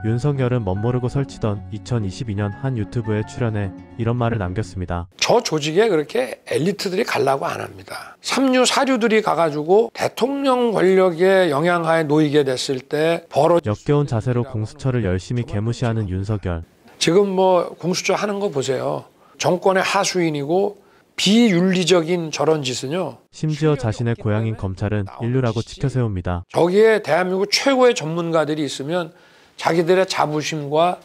윤석열은 멋모르고 설치던 2022년 한 유튜브에 출연해 이런 말을 남겼습니다. 저 조직에 그렇게 엘리트들이 가려고 안 합니다. 삼류 사류들이 가가지고 대통령 권력의 영향하에 놓이게 됐을 때 역겨운 자세로 공수처를 열심히 개무시하는 윤석열. 지금 뭐 공수처 하는 거 보세요. 정권의 하수인이고 비윤리적인 저런 짓은요. 심지어 자신의 고향인 검찰은 인류라고 치켜세웁니다. 저기에 대한민국 최고의 전문가들이 있으면 자기들의 자부심과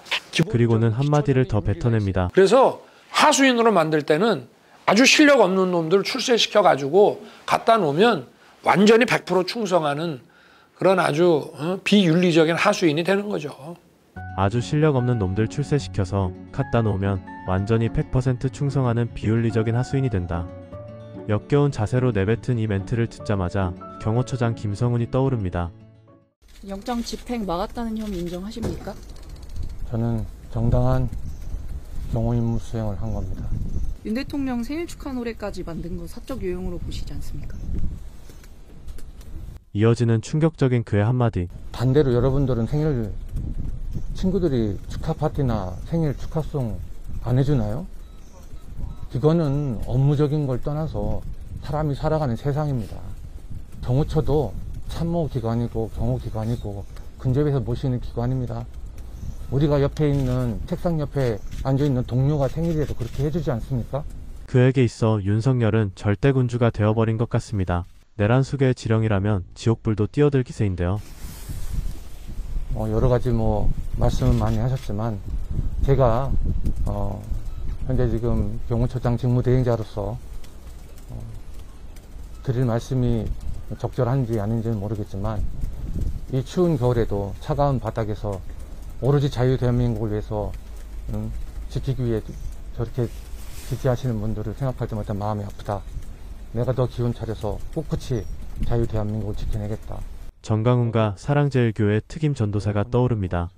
그리고는 한마디를 더 뱉어냅니다. 그래서 하수인으로 만들 때는 아주 실력 없는 놈들 출세시켜가지고 갖다 놓으면 완전히 100% 충성하는 그런 아주 비윤리적인 하수인이 되는 거죠. 아주 실력 없는 놈들 출세시켜서 갖다 놓으면 완전히 100% 충성하는 비윤리적인 하수인이 된다. 역겨운 자세로 내뱉은 이 멘트를 듣자마자 경호처장 김성훈이 떠오릅니다. 영장 집행 막았다는 혐의 인정하십니까? 저는 정당한 경호 임무 수행을 한 겁니다. 윤 대통령 생일 축하 노래까지 만든 거 사적 요용으로 보시지 않습니까? 이어지는 충격적인 그의 한마디. 반대로 여러분들은 생일 친구들이 축하 파티나 생일 축하송 안 해주나요? 이거는 업무적인 걸 떠나서 사람이 살아가는 세상입니다. 경호처도 참모기관이고 경호기관이고 근접해서 모시는 기관입니다. 우리가 옆에 있는 책상 옆에 앉아있는 동료가 생일에도 그렇게 해주지 않습니까? 그에게 있어 윤석열은 절대군주가 되어버린 것 같습니다. 내란 수계의 지령이라면 지옥불도 뛰어들 기세인데요. 여러 가지 말씀을 많이 하셨지만 제가 현재 지금 경호처장 직무대행자로서 드릴 말씀이 적절한지 아닌지는 모르겠지만 이 추운 겨울에도 차가운 바닥에서 오로지 자유대한민국을 위해서 지키기 위해 저렇게 지지하시는 분들을 생각할 때마다 마음이 아프다. 내가 더 기운 차려서 꿋꿋이 자유대한민국을 지켜내겠다. 정강훈과 사랑제일교회 특임 전도사가 떠오릅니다.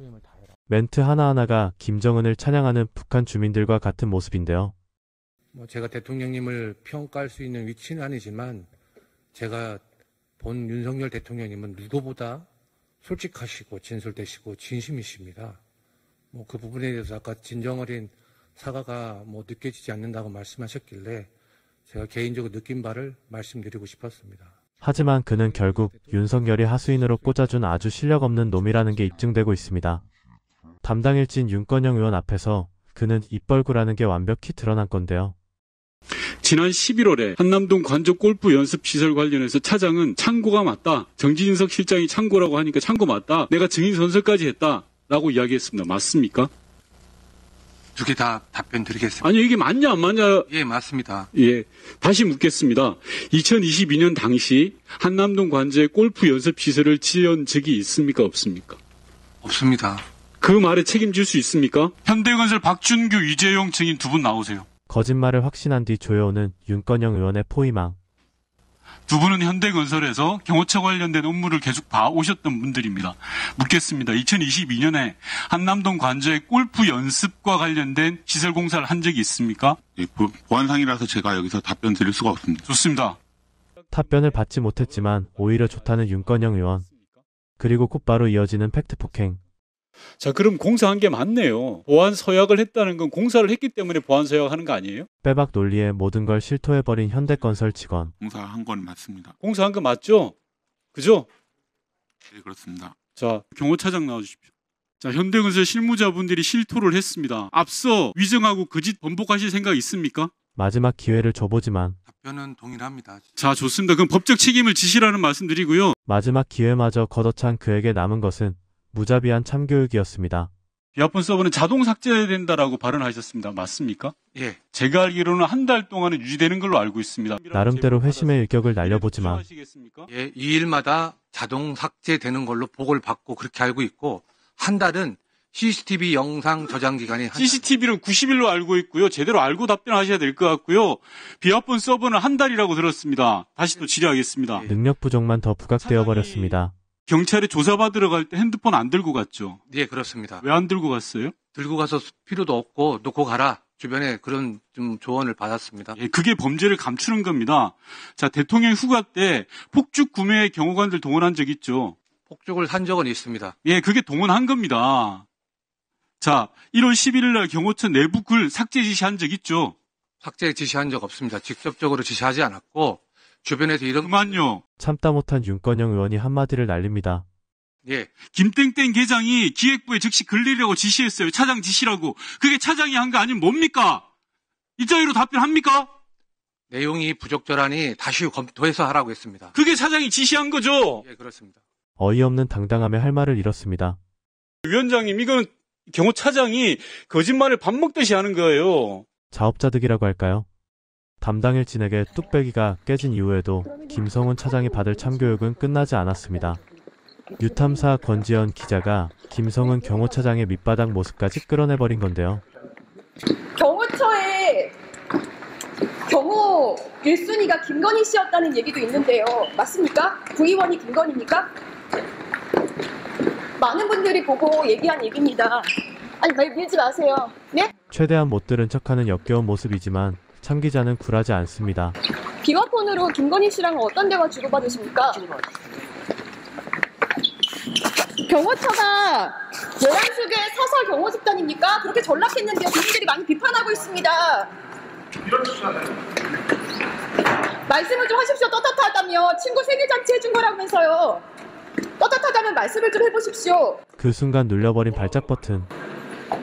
멘트 하나하나가 김정은을 찬양하는 북한 주민들과 같은 모습인데요. 제가 대통령님을 평가할 수 있는 위치는 아니지만 제가 본 윤석열 대통령님은 누구보다 솔직하시고 진솔되시고 진심이십니다. 그 부분에 대해서 아까 진정어린 사과가 느껴지지 않는다고 말씀하셨길래 제가 개인적으로 느낀 바를 말씀드리고 싶었습니다. 하지만 그는 결국 윤석열이 하수인으로 꽂아준 아주 실력 없는 놈이라는 게 입증되고 있습니다. 담당일진 윤건영 의원 앞에서 그는 입벌구라는 게 완벽히 드러난 건데요. 지난 11월에 한남동 관저 골프 연습시설 관련해서 차장은 창고가 맞다. 정진석 실장이 창고라고 하니까 창고 맞다. 내가 증인 선서까지 했다. 라고 이야기했습니다. 맞습니까? 두 개 다 답변 드리겠습니다. 아니 이게 맞냐 안 맞냐. 예, 맞습니다. 예, 다시 묻겠습니다. 2022년 당시 한남동 관저에 골프 연습시설을 지은 적이 있습니까 없습니까? 없습니다. 그 말에 책임질 수 있습니까? 현대건설 박준규, 이재용 증인 두 분 나오세요. 거짓말을 확신한 뒤 조여오는 윤건영 의원의 포위망. 두 분은 현대건설에서 경호처 관련된 업무를 계속 봐오셨던 분들입니다. 묻겠습니다. 2022년에 한남동 관저의 골프 연습과 관련된 시설 공사를 한 적이 있습니까? 예, 보안상이라서 제가 여기서 답변 드릴 수가 없습니다. 좋습니다. 답변을 받지 못했지만 오히려 좋다는 윤건영 의원. 그리고 곧바로 이어지는 팩트 폭행. 자, 그럼 공사한 게 맞네요. 보안 서약을 했다는 건 공사를 했기 때문에 보안 서약하는 거 아니에요? 빼박 논리에 모든 걸 실토해버린 현대건설 직원. 공사한 건 맞습니다. 공사한 거 맞죠? 그죠? 네, 그렇습니다. 자, 경호차장 나와주십시오. 자, 현대건설 실무자분들이 실토를 했습니다. 앞서 위증하고 거짓 번복하실 생각 있습니까? 마지막 기회를 줘보지만. 답변은 동일합니다. 자, 좋습니다. 그럼 법적 책임을 지시라는 말씀드리고요. 마지막 기회마저 걷어찬 그에게 남은 것은 무자비한 참교육이었습니다. 비아폰 서버는 자동 삭제된다라고 발언하셨습니다. 맞습니까? 예. 제가 알기로는 한 달 동안은 유지되는 걸로 알고 있습니다. 나름대로 회심의 일격을 날려보지만. 예, 2일마다 자동 삭제되는 걸로 보고를 받고 그렇게 알고 있고 한 달은 CCTV 영상 저장 기간이 CCTV를 90일로 알고 있고요. 제대로 알고 답변하셔야 될 것 같고요. 비아폰 서버는 한 달이라고 들었습니다. 다시 또 질의하겠습니다. 능력 부족만 더 부각되어 버렸습니다. 경찰에 조사받으러 갈 때 핸드폰 안 들고 갔죠? 예, 그렇습니다. 왜 안 들고 갔어요? 들고 가서 필요도 없고 놓고 가라. 주변에 그런 좀 조언을 받았습니다. 예, 그게 범죄를 감추는 겁니다. 자, 대통령 휴가 때 폭죽 구매에 경호관들 동원한 적 있죠? 폭죽을 한 적은 있습니다. 예, 그게 동원한 겁니다. 자, 1월 11일 날 경호처 내부 글 삭제 지시한 적 있죠? 삭제 지시한 적 없습니다. 직접적으로 지시하지 않았고 주변에서 이런 그만요. 참다 못한 윤건영 의원이 한마디를 날립니다. 예, 김땡땡 계장이 기획부에 즉시 글리라고 지시했어요. 차장 지시라고. 그게 차장이 한 거 아니면 뭡니까? 이 따위로 답변합니까? 내용이 부적절하니 다시 검토해서 하라고 했습니다. 그게 차장이 지시한 거죠. 예, 그렇습니다. 어이없는 당당함에 할 말을 잃었습니다. 위원장님, 이건 경호차장이 거짓말을 밥 먹듯이 하는 거예요. 자업자득이라고 할까요? 담당 일진에게 뚝배기가 깨진 이후에도 김성훈 차장이 받을 참교육은 끝나지 않았습니다. 유탐사 권지연 기자가 김성훈 경호차장의 밑바닥 모습까지 끌어내버린 건데요. 경호처의 경호 1순위가 김건희 씨였다는 얘기도 있는데요. 맞습니까? 구의원이 김건희입니까? 많은 분들이 보고 얘기한 얘기입니다. 아니, 말 밀지 마세요. 네? 최대한 못 들은 척하는 역겨운 모습이지만 참 기자는 굴하지 않습니다. 비화폰으로 김건희 씨랑 어떤 대화 주고받으십니까? 경호처가 내란숙의 사설 경호 집단입니까? 그렇게 전락했는데요. 국민들이 많이 비판하고 있습니다. 말씀을 좀 하십시오. 떳떳하다며. 친구 생일잔치 해준 거라면서요. 떳떳하다면 말씀을 좀 해보십시오. 그 순간 눌려버린 발작 버튼.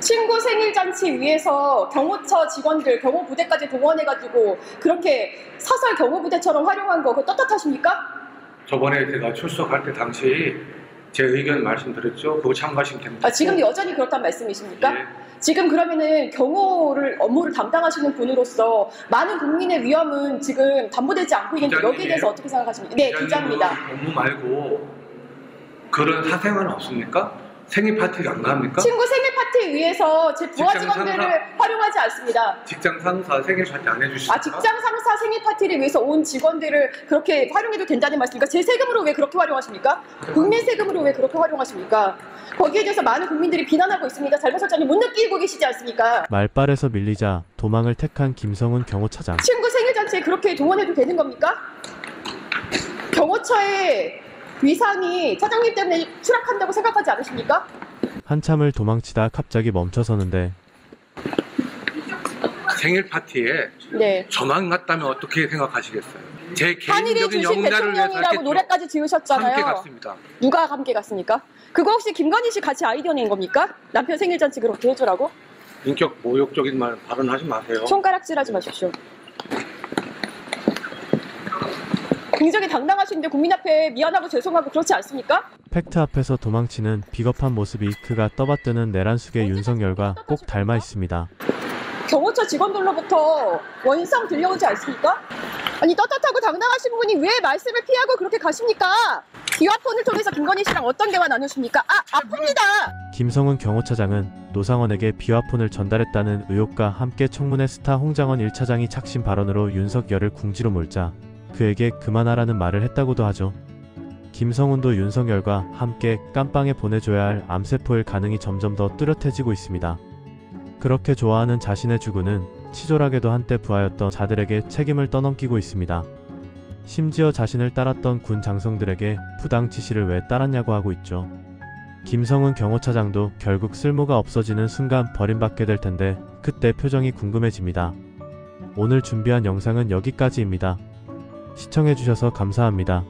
친구 생일잔치 위해서 경호처 직원들, 경호부대까지 동원해가지고 그렇게 사설 경호부대처럼 활용한 거 그거 떳떳하십니까? 저번에 제가 출석할 때 당시 제 의견 말씀드렸죠. 그거 참가하시면 됩니다. 지금 여전히 그렇단 말씀이십니까? 예. 지금 그러면은 경호를 업무를 담당하시는 분으로서 많은 국민의 위험은 지금 담보되지 않고 있는데 여기에 대해서 어떻게 생각하십니까? 네, 기자입니다. 업무 말고 그런 사생활은 없습니까? 생일 파티 안 갑니까? 친구 생일 파티에 위해서 제 부하 직원들을 활용하지 않습니다. 직장 상사 생일 파티 안 해주십니까? 직장 상사 생일 파티를 위해서 온 직원들을 그렇게 활용해도 된다는 말씀입니까? 제 세금으로 왜 그렇게 활용하십니까? 국민 세금으로 왜 그렇게 활용하십니까? 거기에 대해서 많은 국민들이 비난하고 있습니다. 잘못설정이 못 느끼고 계시지 않습니까? 말빨에서 밀리자 도망을 택한 김성훈 경호차장. 친구 생일 잔치에 그렇게 동원해도 되는 겁니까? 경호처의 위상이 차장님 때문에 추락한다고 생각하지 않으십니까? 한참을 도망치다 갑자기 멈춰서는데 생일 파티에 네. 저만 갔다면 어떻게 생각하시겠어요? 제 한일이 개인적인 주신 영달을 위해서 대통령이라고 했겠죠. 노래까지 지으셨잖아요. 함께 갔습니다. 누가 함께 갔습니까? 그거 혹시 김건희 씨 같이 아이디어 낸 겁니까? 남편 생일 잔치 그렇게 해주라고? 인격 모욕적인 말 발언하지 마세요. 손가락질하지 마십시오. 굉장히 당당하신데 국민 앞에 미안하고 죄송하고 그렇지 않습니까? 팩트 앞에서 도망치는 비겁한 모습이 그가 떠받드는 내란숙의 윤석열과 꼭 닮아 있습니다. 경호처 직원들로부터 원성 들려오지 않습니까? 아니 떳떳하고 당당하신 분이 왜 말씀을 피하고 그렇게 가십니까? 비화폰을 통해서 김건희 씨랑 어떤 대화 나누십니까? 아픕니다. 김성훈 경호차장은 노상원에게 비화폰을 전달했다는 의혹과 함께 청문회 스타 홍장원 1차장이 착신 발언으로 윤석열을 궁지로 몰자 그에게 그만하라는 말을 했다고도 하죠. 김성훈도 윤석열과 함께 깜빵에 보내줘야 할 암세포일 가능이 점점 더 뚜렷해지고 있습니다. 그렇게 좋아하는 자신의 주군은 치졸하게도 한때 부하였던 자들에게 책임을 떠넘기고 있습니다. 심지어 자신을 따랐던 군 장성들에게 부당 지시를 왜 따랐냐고 하고 있죠. 김성훈 경호차장도 결국 쓸모가 없어지는 순간 버림받게 될 텐데 그때 표정이 궁금해집니다. 오늘 준비한 영상은 여기까지입니다. 시청해주셔서 감사합니다.